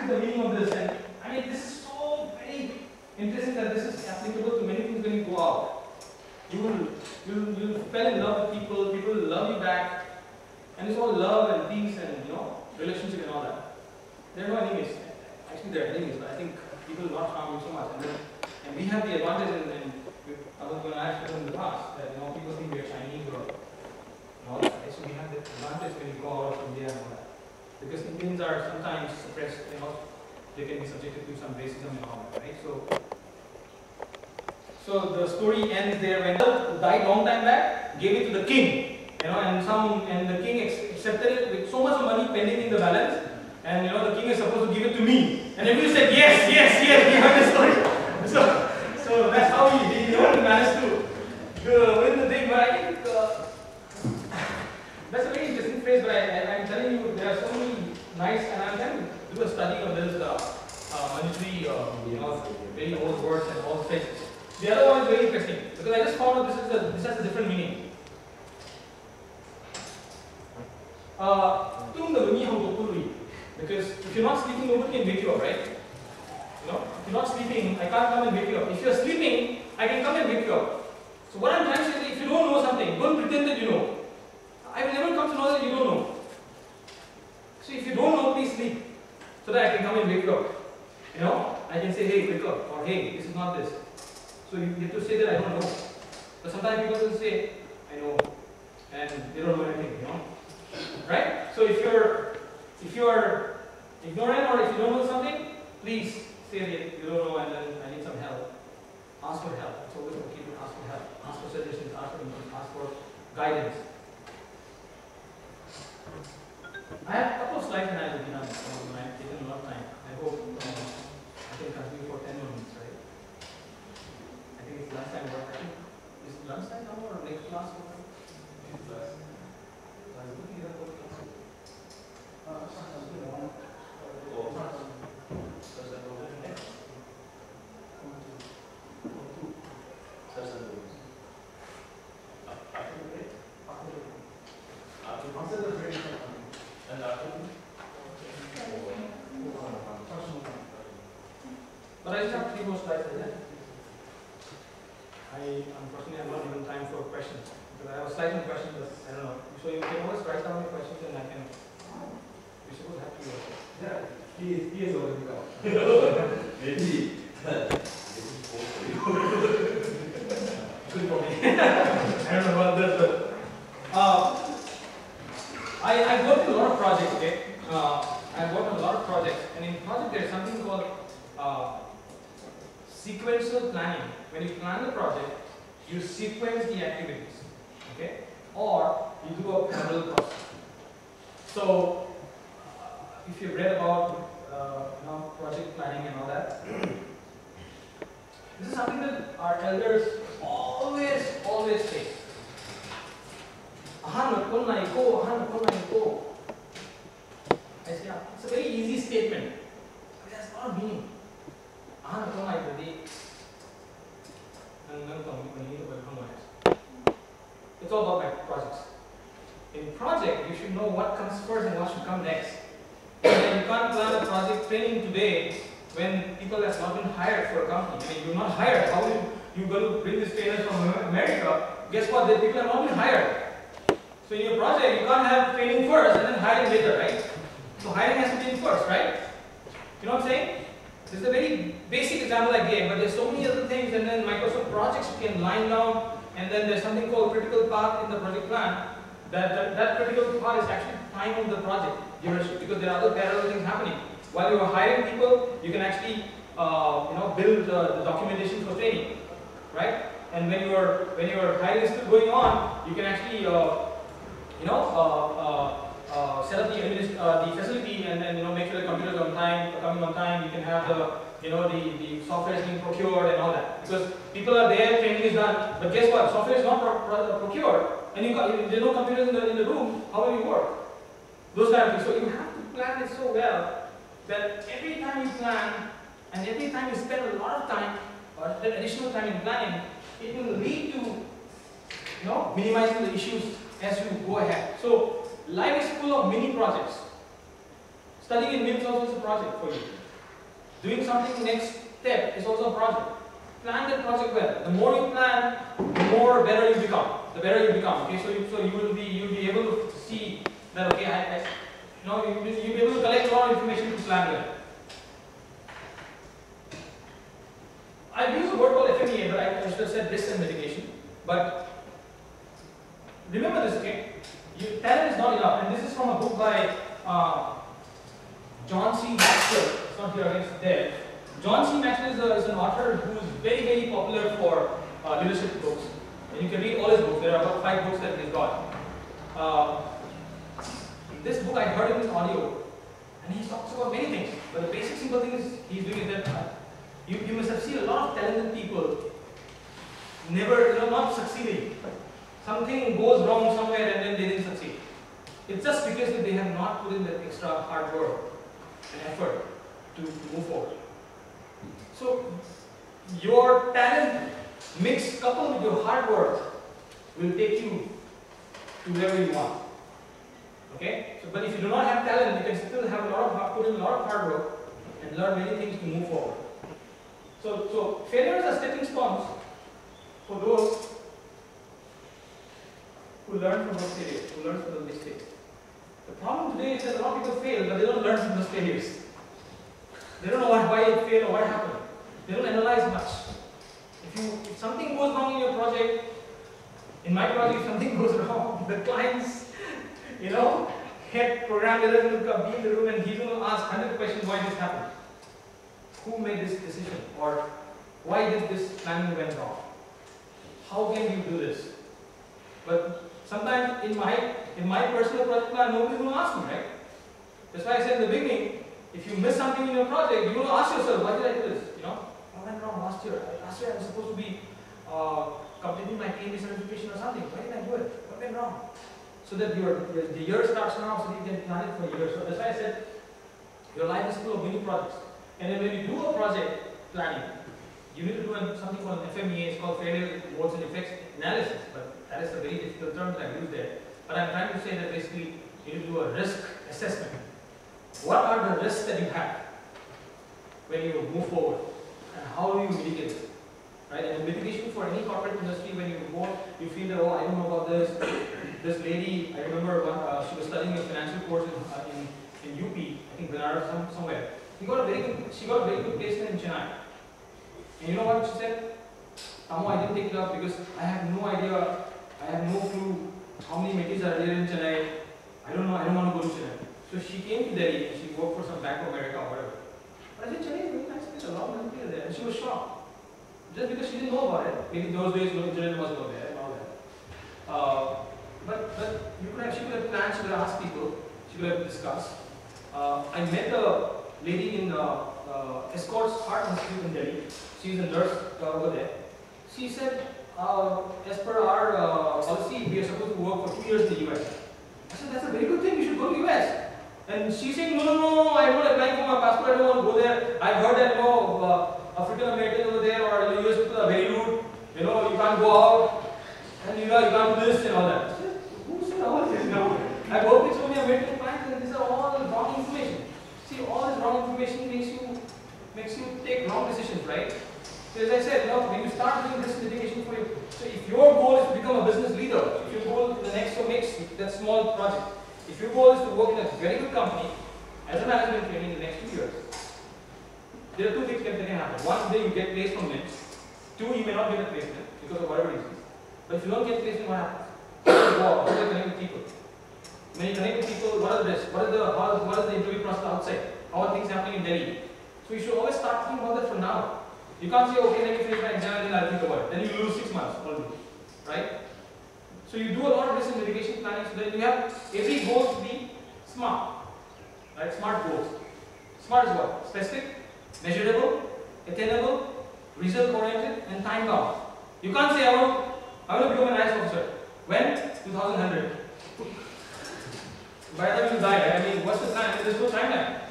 exactly the meaning of this. And I mean, this is so very interesting that this is applicable to many things when you go out. You'll fall in love with people, people will love you back, and it's all love and peace and relationship and all that. There are no enemies. Actually, there are enemies, but I think people will not harm you so much. And we have the advantage, and I was going to ask you in the past that people think we are Chinese or all that. So we have the advantage when you go out of India and all that. Because Indians are sometimes suppressed, they can be subjected to some racism and all that, right? So the story ends there when he died long time back, gave it to the king, and the king accepted it with so much money pending in the balance, and the king is supposed to give it to me, and everybody said yes, we heard the story. So that's how he managed to win the thing. But I think that's a very interesting phrase. But I'm telling you, there are so many nice, and I'm trying to do a study of this monetary, very old words and old phrases. The other one is very interesting because I just found out this has a different meaning. Because if you're not sleeping, nobody can wake you up, right? If you're not sleeping, I can't come and wake you up. If you're sleeping, I can come and wake you up. So what I'm trying to say is, if you don't know something, don't pretend that you know. I will never come to know that you don't know. So if you don't know, please sleep, so that I can come and wake you up. I can say, hey, wake up, or hey, this is not this. So you have to say that I don't know. But sometimes people will say, I know, and they don't know anything, right? So if you're ignorant or if you don't know something, please say that you don't know and then I need some help. Ask for help. It's always okay to ask for help. Ask for suggestions, ask for guidance. I have a couple of slides and I will be done. I've taken a lot of time. I hope I can continue for 10 more minutes, right? I think it's lunchtime work. I think is it lunchtime now or next class? But I just have 3 more slides like that. Unfortunately, I'm not given time for questions. Because I have a slide on questions, but I don't know. So you can always write down your questions and I can. You're supposed to have to. Yeah, he is already gone. Maybe. Good for me. I don't know about this, but. I worked on a lot of projects, okay? I worked on a lot of projects, and in project there's something called sequential planning. When you plan the project, you sequence the activities, okay? Or you do a parallel process. So, if you've read about project planning and all that, this is something that our elders always say. I say, it's a very easy statement, but it has a lot of meaning. It's all about my projects. In project, you should know what comes first and what should come next. And you can't plan a project training today when people have not been hired for a company. I mean, you're not hired. How are you going to bring this trainers from America? Guess what? The people have not been hired. So in your project, you can't have training first and then hiring later, right? So hiring has to be first, right? You know what I'm saying? This is a very basic example I gave, but there's so many other things, and then Microsoft projects you can line down, and then there's something called critical path in the project plan. That critical path is actually time of the project duration, because there are other parallel things happening. While you are hiring people, you can actually build the documentation for training, right? And when your hiring is still going on, you can actually set up the facility and then make sure the computers are coming on time. You can have the software is being procured and all that, because people are there, training is done. But guess what? Software is not procured, and there's no computers in the room. How will you work? Those kind of things. So you have to plan it so well that every time you plan and every time you spend a lot of time or additional time in planning, it will lead to minimizing the issues as you go ahead. So life is full of mini projects. Studying in MIMS also is a project for you. Doing something next step is also a project. Plan that project well. The more you plan, the more better you become. The better you become. Okay, so you'll be able to see that okay, you'll be able to collect a lot of information to plan well. I've used a word called FMEA, but I should have said risk and mitigation. But remember this, okay? Talent is not enough, and this is from a book by John C. Maxwell. It's not here, it's there. John C. Maxwell is an author who is very, very popular for leadership books. And you can read all his books. There are about 5 books that he's got. This book I heard in audio, and he talks about many things. But the basic simple thing is he's doing is that you must have seen a lot of talented people never, not succeeding. Something goes wrong somewhere and then they didn't succeed. It's just because they have not put in the extra hard work and effort to move forward. So your talent mixed coupled with your hard work will take you to wherever you want. Okay? So, but if you do not have talent, you can still have put in a lot of hard work and learn many things to move forward. So failures are stepping stones for those who learn from those failures, who learn from those mistakes. The problem today is that a lot of people fail, but they don't learn from those failures. They don't know why it failed or what happened. They don't analyze much. If something goes wrong in your project, in my project, if something goes wrong, the client's, head program leader will be in the room and he's going to ask 100 questions why this happened. Who made this decision? Or why did this planning went wrong? How can you do this? But sometimes in my personal project plan, nobody's going to ask me, right? That's why I said in the beginning, if you miss something in your project, you're going to ask yourself, why did I do this? What went wrong last year? Last year I was supposed to be completing my PMP certification or something. Why didn't I do it? What went wrong? So that the year starts now, so that you can plan it for years. So that's why I said your life is full of mini projects. And then when you do a project planning, you need to do something called an FMEA. It's called failure modes and effects analysis. But that is a very difficult term that I use there. But I'm trying to say that basically you need to do a risk assessment. What are the risks that you have when you move forward? And how do you mitigate it? Right? And mitigation for any corporate industry, when you go, you feel that, I don't know about this. This lady, I remember she was studying a financial course in UP, I think Banaras somewhere. She got a very good placement in Chennai. And you know what she said? Tamu, I didn't take it up because I have no idea, I have no clue how many meetings are there in Chennai. I don't know, I don't want to go to Chennai. So she came to Delhi and she worked for some Bank of America or whatever. But I said, Chennai is very nice place, a lot of people there. And she was shocked. Just because she didn't know about it. Maybe those days no internet was not there and all that. But she could have planned, she could have asked people, she could have discussed. I met a lady in Escorts Heart Institute in Delhi. She's a nurse over there. She said, as per our policy, we are supposed to work for 2 years in the US. I said, that's a very good thing, you should go to the US. And she's saying, no, I don't apply for my passport, I don't want to go there. I've heard that, African Americans over there or the US people are very rude. You can't go out, and you can't do this and all that. I said, who said all this now? I've worked with so many American clients and these are all wrong information. See, all this wrong information makes you take wrong decisions, right? So as I said, when you start doing risk mitigation for you, so if your goal is to become a business leader, if your goal is the next or makes that small project, if your goal is to work in a very good company as a management training in the next 2 years, there are 2 things that can happen. One, day you get placed from MIMS. 2, you may not get a placement because of whatever reasons. But if you don't get placement, what happens? How do you connect with people? When you connect with people, what are the risks? What is the interview process outside? How are things happening in Delhi? So you should always start thinking about that from now. You can't say, okay, let me finish my exam and then I'll think about it. Then you lose 6 months already. Right? So you do a lot of risk and mitigation planning so that you have every goal to be smart. Right? Smart goals. Smart is what? Specific, measurable, attainable, result-oriented, and time-bound. You can't say, I want to become an IAS officer. When? 2100. By the time you die, I mean, what's the plan? There's no timeline.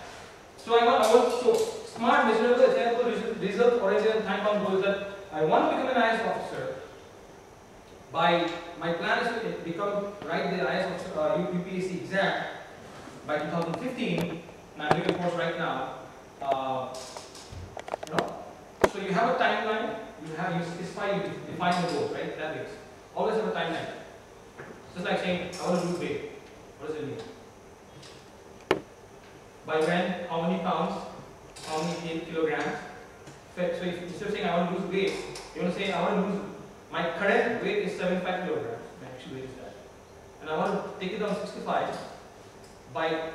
So I want smart, measurable, attainable, result-oriented, and time-bound goals that I want to become an IAS officer. My plan is to write the IAS officer UPSC exam by 2015, and I'm doing a course right now. You know, so you have a timeline. You specify, you define the goals, right? That is always have a timeline. Just like saying, I want to lose weight. What does it mean? By when? How many pounds? How many kilograms? So if instead of saying I want to lose weight, you want to say I want to lose. My current weight is 75 kilograms. My actual weight is that, and I want to take it down 65. By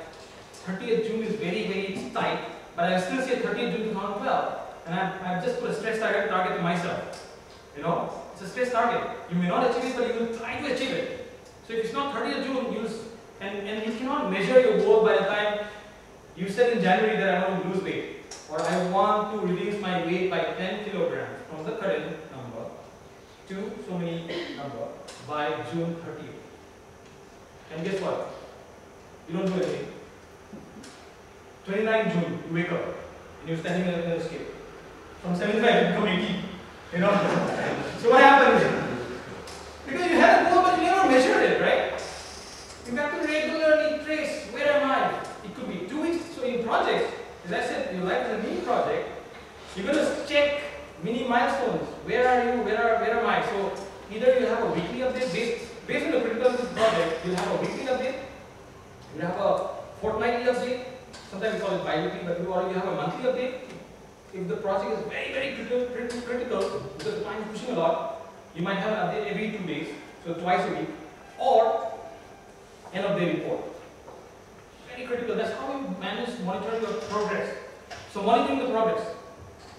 30th June is very, very tight, but I still say 30th June 2012, and I've just put a stretch target to myself. You know, it's a stretch target. You may not achieve it, but you will try to achieve it. So if it's not 30th June, and you cannot measure your goal by the time you said in January that I want to lose weight, or I want to reduce my weight by 10 kilograms from the current number to so many number by June 30th. And guess what? You don't do anything. 29 June, you wake up and you're standing in the scale. From 75 you become 80. You know? So what happened? Because you had a goal but you never measured it, right? You have to regularly trace, where am I? It could be 2 weeks. So in projects, as I said, your life is a mini project. You're going to check mini milestones. Where are you? Where am I? So either you have a weekly update based on the critical of this project. You'll have a weekly update. You have a fortnightly update. Sometimes we call it bi-weekly, but you have a monthly update. If the project is very, very critical, because the time is pushing a lot, you might have an update every 2 days, so twice a week, or end of day report. Very critical. That's how you monitor your progress. So monitoring the progress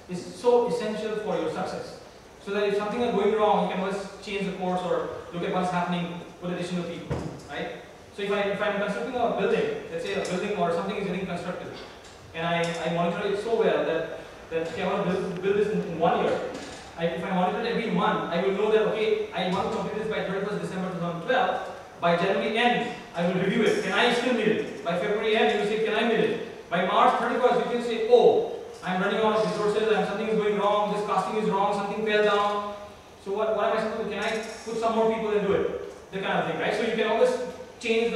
is so essential for your success. So that if something is going wrong, you can always change the course or look at what's happening with additional people, right? So if I'm constructing a building, let's say a building or something is getting constructed, and I monitor it so well that okay, I want to build this in 1 year. If I monitor it every month, I will know that okay, I want to complete this by 31st December 2012. By January end, I will review it. Can I still meet it? By February end, you will say, can I meet it? By March 31st, you can say, oh, I'm running out of resources and something is going wrong, this casting is wrong, something fell down. So what am I supposed to do? Can I put some more people and do it? That kind of thing, right? So you can always change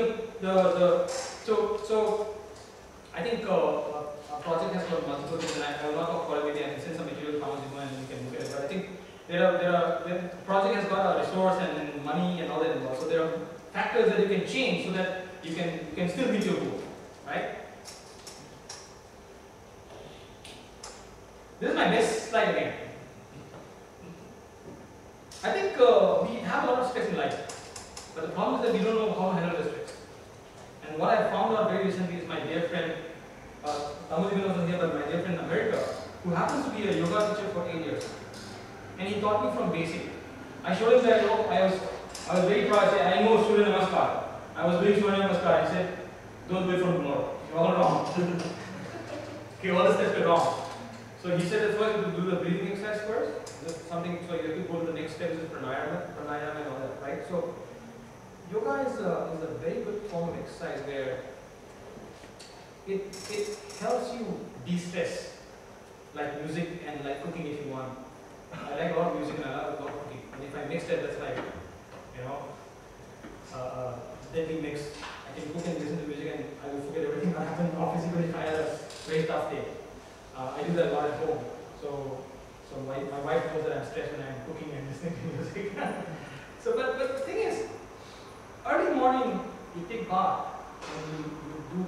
so I think a project has got multiple things, and I will not talk about it. I can send some material comments and you can look at it. But I think the project has got a resource and money and all that involved. So there are factors that you can change so that you can still meet your goal, right? This is my best slide again. I think we have a lot of stress in life, but the problem is that we don't know how to handle the stress. And what I found out very recently is my dear friend, Tamuji wasn't here, but my dear friend in America, who happens to be a yoga teacher for 8 years. And he taught me from basic. I showed him that I was very proud. I said, I know Surya Namaskar. I was doing Surya Namaskar. He said, don't do it from tomorrow. You're all wrong. Okay, all the steps are wrong. So he said that's why you do the breathing exercise first. Just something, so you have to go to the next step, is pranayama and all that, right? So yoga is a very good form of exercise where it helps you de-stress, like music and like cooking if you want. I like a lot of music and I love a lot of cooking. And if I mix that, that's like, deadly mix. I can cook and listen to music and I will forget everything that happened in the office even if I had a very tough day. I do that a lot at home. So my wife knows that I'm stressed when I'm cooking and listening to music. But the thing is, early morning you take bath and you do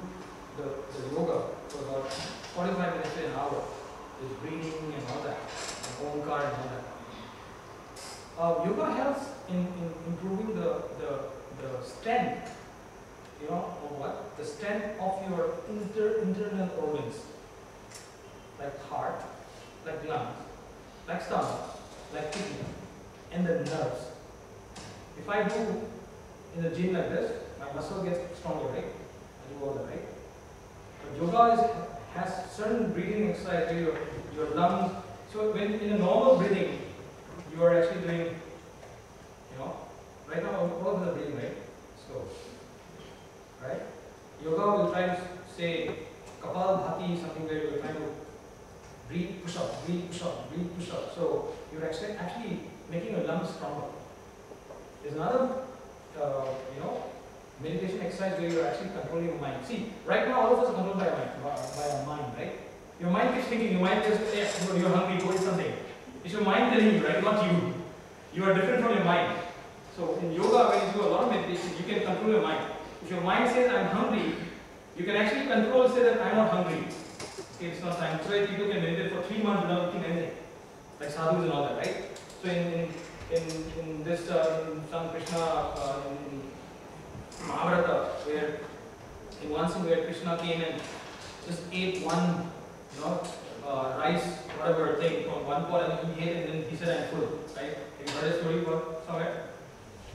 the yoga for about 45 minutes to an hour. There's breathing and all that, and omkar and all that. Yoga helps in improving the strength, of what? The strength of your internal organs, like heart, like lungs, like stomach, like kidney, and the nerves. If I do in the gym like this, my muscle gets stronger, right? I do all that, right? But yoga has certain breathing exercise where your lungs. So when in a normal breathing, you are actually doing, right now all of the breathing, right? So, right? Yoga will try to say Kapalbhati, something where you're trying to breathe, push up, breathe, push up, breathe, push up. So you're actually making your lungs stronger. There's another, meditation exercise where you're actually controlling your mind. See, right now all of us are controlled by our mind, right? Your mind keeps thinking, your mind just, you're hungry, go eat something. It's your mind telling you, right? Not you. You are different from your mind. So in yoga, when you do a lot of meditation, you can control your mind. If your mind says, I'm hungry, you can actually control, say that I'm not hungry. Okay, it's not time. So people can meditate for 3 months without eating anything. Like sadhus and all that, right? So in this, in some Krishna, in Mahabharata, where in one scene where Krishna came and just ate one, rice, whatever thing from one pot, and he ate and then he said, I'm full, right? Have you heard a story about somewhere?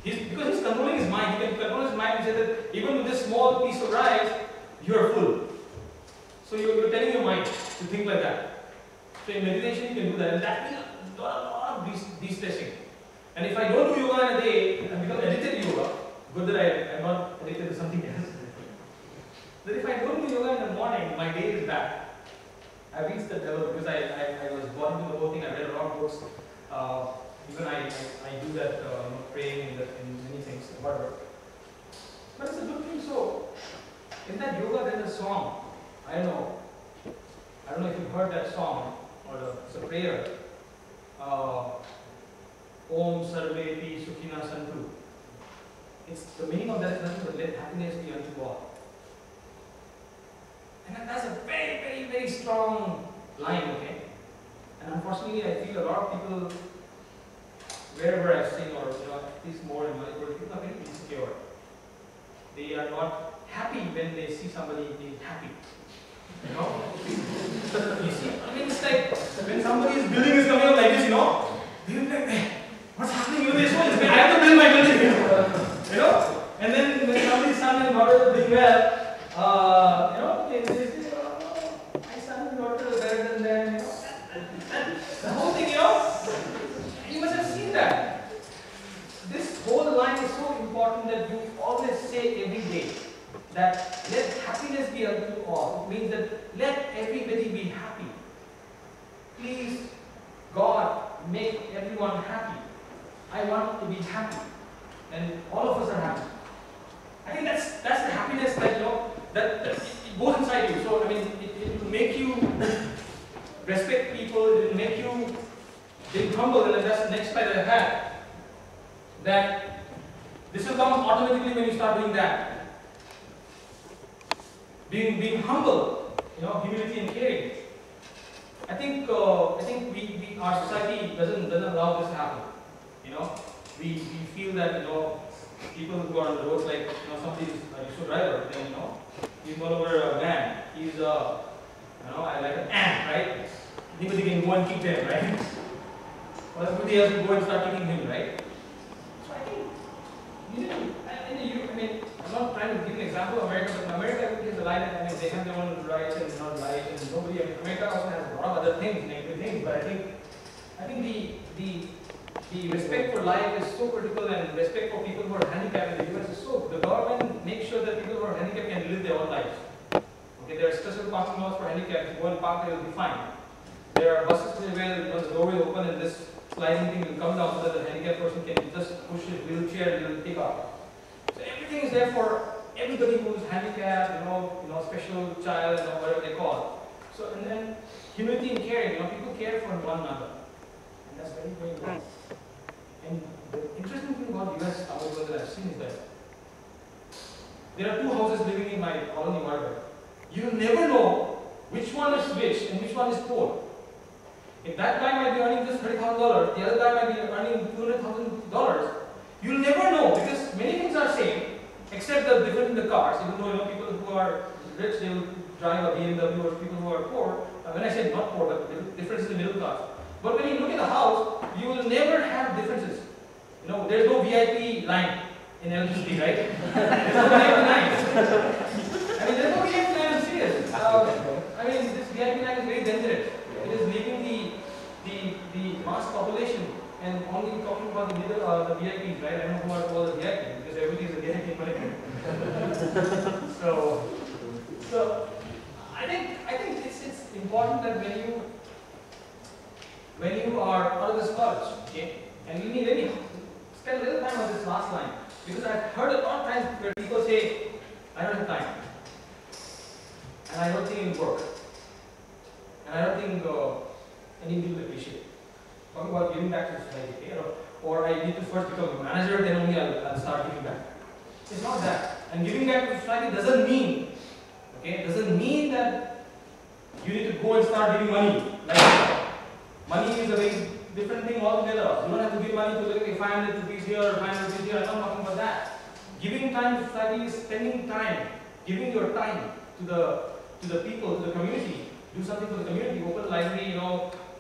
Because he's controlling his mind, he can control his mind and say that even with this small piece of rice, you are full. So you're telling your mind to think like that. So in meditation you can do that, and that means a lot of de-stressing. And if I don't do yoga in a day, I become addicted to yoga. Good that I'm not addicted to something else. That if I don't do yoga in the morning, my day is bad. I reached that level because I was born into the whole thing. I read a lot of books. Even I do that, praying in many things, whatever. But it's a good thing. So in that yoga, there's a song. I don't know if you've heard that song, or it's a prayer. Om Sarveti Sukhina Santu. It's the meaning of that is nothing but let happiness be unto all. And that's a very, very, very strong line, okay? And unfortunately, I feel a lot of people, wherever I've seen, or at least more in my world, people are very insecure. They are not happy when they see somebody being happy. You see, I mean, it's like when somebody's building is coming up like this, they'll be like, hey, what's happening with this one? I have to build my building. And then when somebody's son and daughter are doing well, they say, my son and daughter are better than them. The whole thing, you must have seen that. This whole line is so important that you always say every day that let happiness be unto all. It means that let everybody be happy. Please, God, make everyone happy. I want to be happy. And all of us are happy. I think that's the happiness that it goes inside you. So I mean, it will make you respect people. It will make you be humble. And that's the next slide I had. That this will come automatically when you start doing that. Being humble, humility and caring. I think our society doesn't allow this to happen. We feel that people who are on the roads, like somebody is a rickshaw driver, then he's no longer a man. He's like an ant, right? Anybody can go and kick them, right? Or somebody else will go and start kicking him, right? So I think I'm not trying to give an example of America, but in America is a line that they have their own rights and not rights, and nobody. America also has a lot of other things, negative things, but I think the respect for life is so critical, and respect for people who are handicapped in the US is so. The government makes sure that people who are handicapped can live their own lives. Okay, there are special parking laws for handicapped. If you go and park there, you'll be fine. There are buses where the doorway is open and this sliding thing will come down so that the handicapped person can just push his wheelchair and it will take off. So everything is there for everybody who is handicapped, special child, whatever they call. So and then humility and caring. People care for one another, and that's very, very important. And the interesting thing about US households that I've seen is that there are two houses living in my colony, whatever. You never know which one is rich and which one is poor. If that guy might be earning just $30,000, the other guy might be earning $200,000, you'll never know because many things are same except the difference in the cars. Even though people who are rich, they will drive a BMW, or people who are poor, when I say not poor, but the difference is in middle class. But when you look at the house, you will never have differences. There's no VIP line in electricity, right? There's no VIP line. There's no VIP line, I'm serious. This VIP line is very dangerous. It is leaving the mass population and only talking about the VIPs, right? I don't know who are called the VIP because everybody is a VIP in Malay. So I think it's important that when you are out of this college, okay, and you need any spend a little time on this last line. Because I've heard a lot of times where people say, I don't have time, and I don't think it will work, and I don't think any people will appreciate it. Talking about giving back to society, okay? Or I need to first become a manager, then only I'll start giving back. It's not that. And giving back to society doesn't mean, okay, doesn't mean that you need to go and start giving money. Like, money is a very different thing altogether. You don't have to give money to like 500 rupees here, 500 rupees here. I'm not talking about that. Giving time to society is spending time, giving your time to the people, to the community. Do something for the community. Open a library,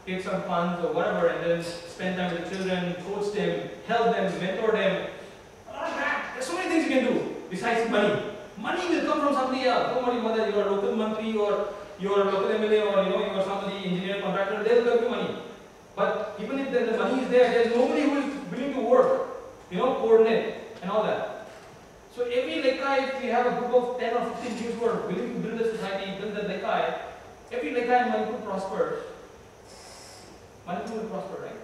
take some funds or whatever, and then spend time with the children, coach them, help them, mentor them. A lot of that. There's so many things you can do besides money. Money will come from somebody else. Don't worry whether you're a local mantri or you're a local MLA or you're somebody engineer contractor. They'll give you money. But even if the money is there's nobody who is willing to work, coordinate and all that. So every lekai, if we have a group of 10 or 15 youths who are willing to build a society, build that lekai, every lekai in Manipur prospers. Manipur will prosper, right?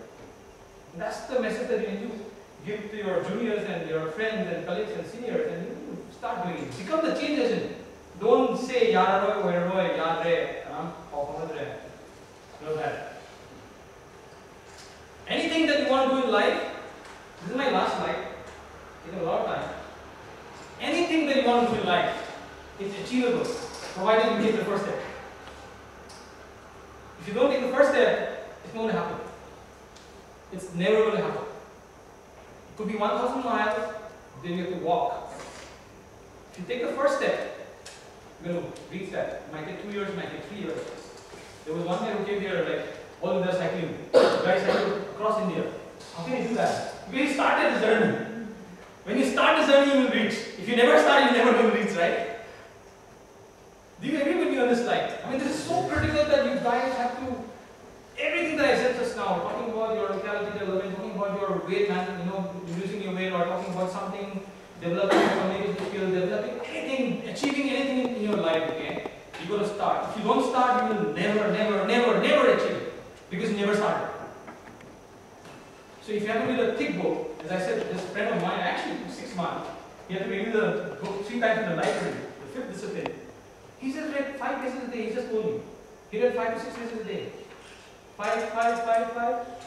And that's the message that you need to give to your juniors and your friends and colleagues and seniors, and you start doing it. Become the change agent. Don't say Yararoy, Weroy, Yadre, know that. Anything that you want to do in life, this is my last slide, taking a lot of time. Anything that you want to do in life, it's achievable, provided you take the first step. If you don't take the first step, it's not going to happen. It's never going to happen. It could be 1,000 miles, then you have to walk. If you take the first step, you're going to reach that. It might take 2 years, it might take 3 years. There was one guy who came here, like, all in the cycling. The guy cycled across India. How can you do that? Because he started the journey. When you start the journey, you will reach. If you never start, you never will reach, right? Do you agree with me on this slide? I mean, this is so critical that you guys have to, everything that I said just now, talking about your locality development, talking about your weight management, reducing your weight, or talking about something, developing your communication skills, developing anything, achieving anything in your life, okay? You got to start. If you don't start, you will never achieve it. Because you never started. So if you have to read a thick book, as I said, this friend of mine actually took 6 months. He had to read the book 3 times in the library, the 5th discipline. He just read 5 pages a day, he just told me. He read 5 to 6 pages a day. 5.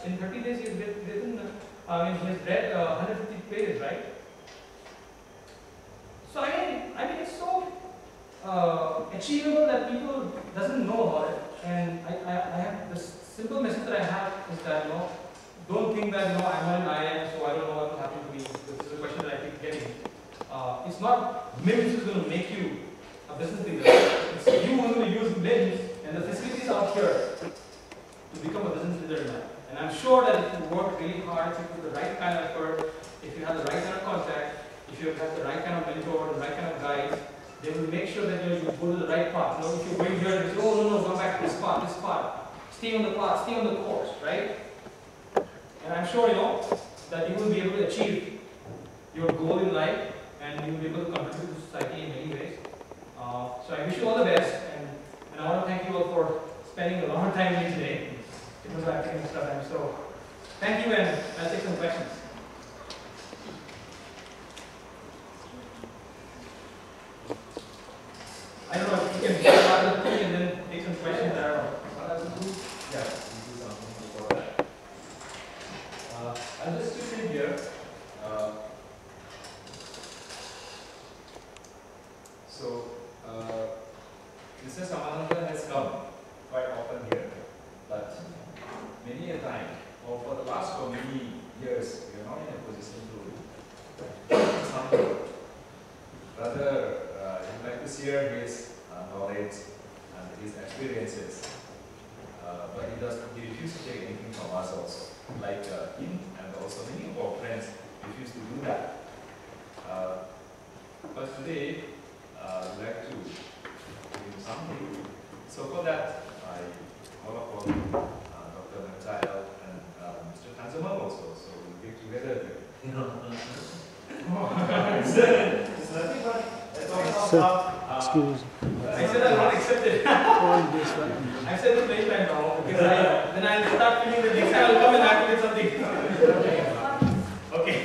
In 30 days he has written, he has read 150 pages, right? So I mean it's so achievable that people doesn't know about it. And I have this simple message that I have is that don't think that I'm not an IIM, so I don't know what will happen to me. This is a question that I keep getting. It's not MIMS is going to make you a business leader. It's you who is going to use MIMS and the facilities out here to become a business leader in life. And I'm sure that if you work really hard, if you put the right kind of effort, if you have the right kind of contact, if you have the right kind of mentor, the right kind of guide, they will make sure that you go to the right path. If you're going here and you say, oh no, come back to this path. Stay on the path, stay on the course, right? And I'm sure that you will be able to achieve your goal in life and you will be able to contribute to society in many ways. So I wish you all the best, and I want to thank you all for spending a lot of time with me today. It was like taking extra time. So thank you, and I'll take some questions. I don't know if you can start the thing and then take some questions. I don't know. Yeah, we do something before that. I'll just chip in here. Mr. Samananda has come quite often here, but many a time, or for the last so many years, we are not in a position to something. Rather, you'd like to share his knowledge and his experiences, but he refused to take anything from us also. Like him and also many of our friends refused to do that. But today, we'd like to do something. So for that, I call upon Dr. Manchayal and Mr. Tanzama also. So we'll get together. It's nothing but excuse. I said I'm not accepted. I said it many times now because then I'll start feeling the next time I'll come and activate something. Okay.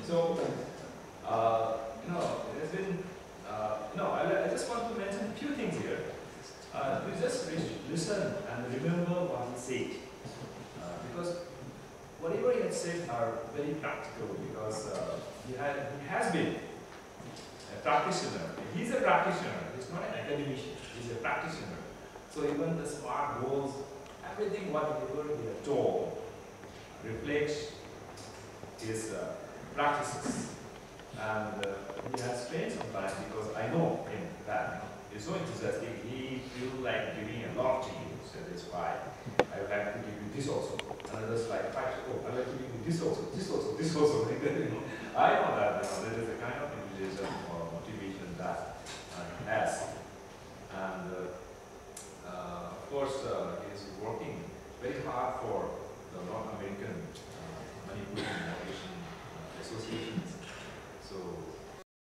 So, it has been, I just want to mention a few things here. You just listen and remember what he said. Because whatever he has said are very practical, because he has been a practitioner. He's a practitioner. He's not an academician. He's a practitioner. So even the smart goals, everything whatever he has told reflects his practices. And he has spent some time, because I know him that he's so enthusiastic. He feels like giving a lot to you. So that's why I would like to give you this also. And others like, oh, I like to give you this also, this also, this also. Like that, I know that there is a kind of enthusiasm or motivation that he has. And of course, he is working very hard for the North American Manipuri Innovation Associations. So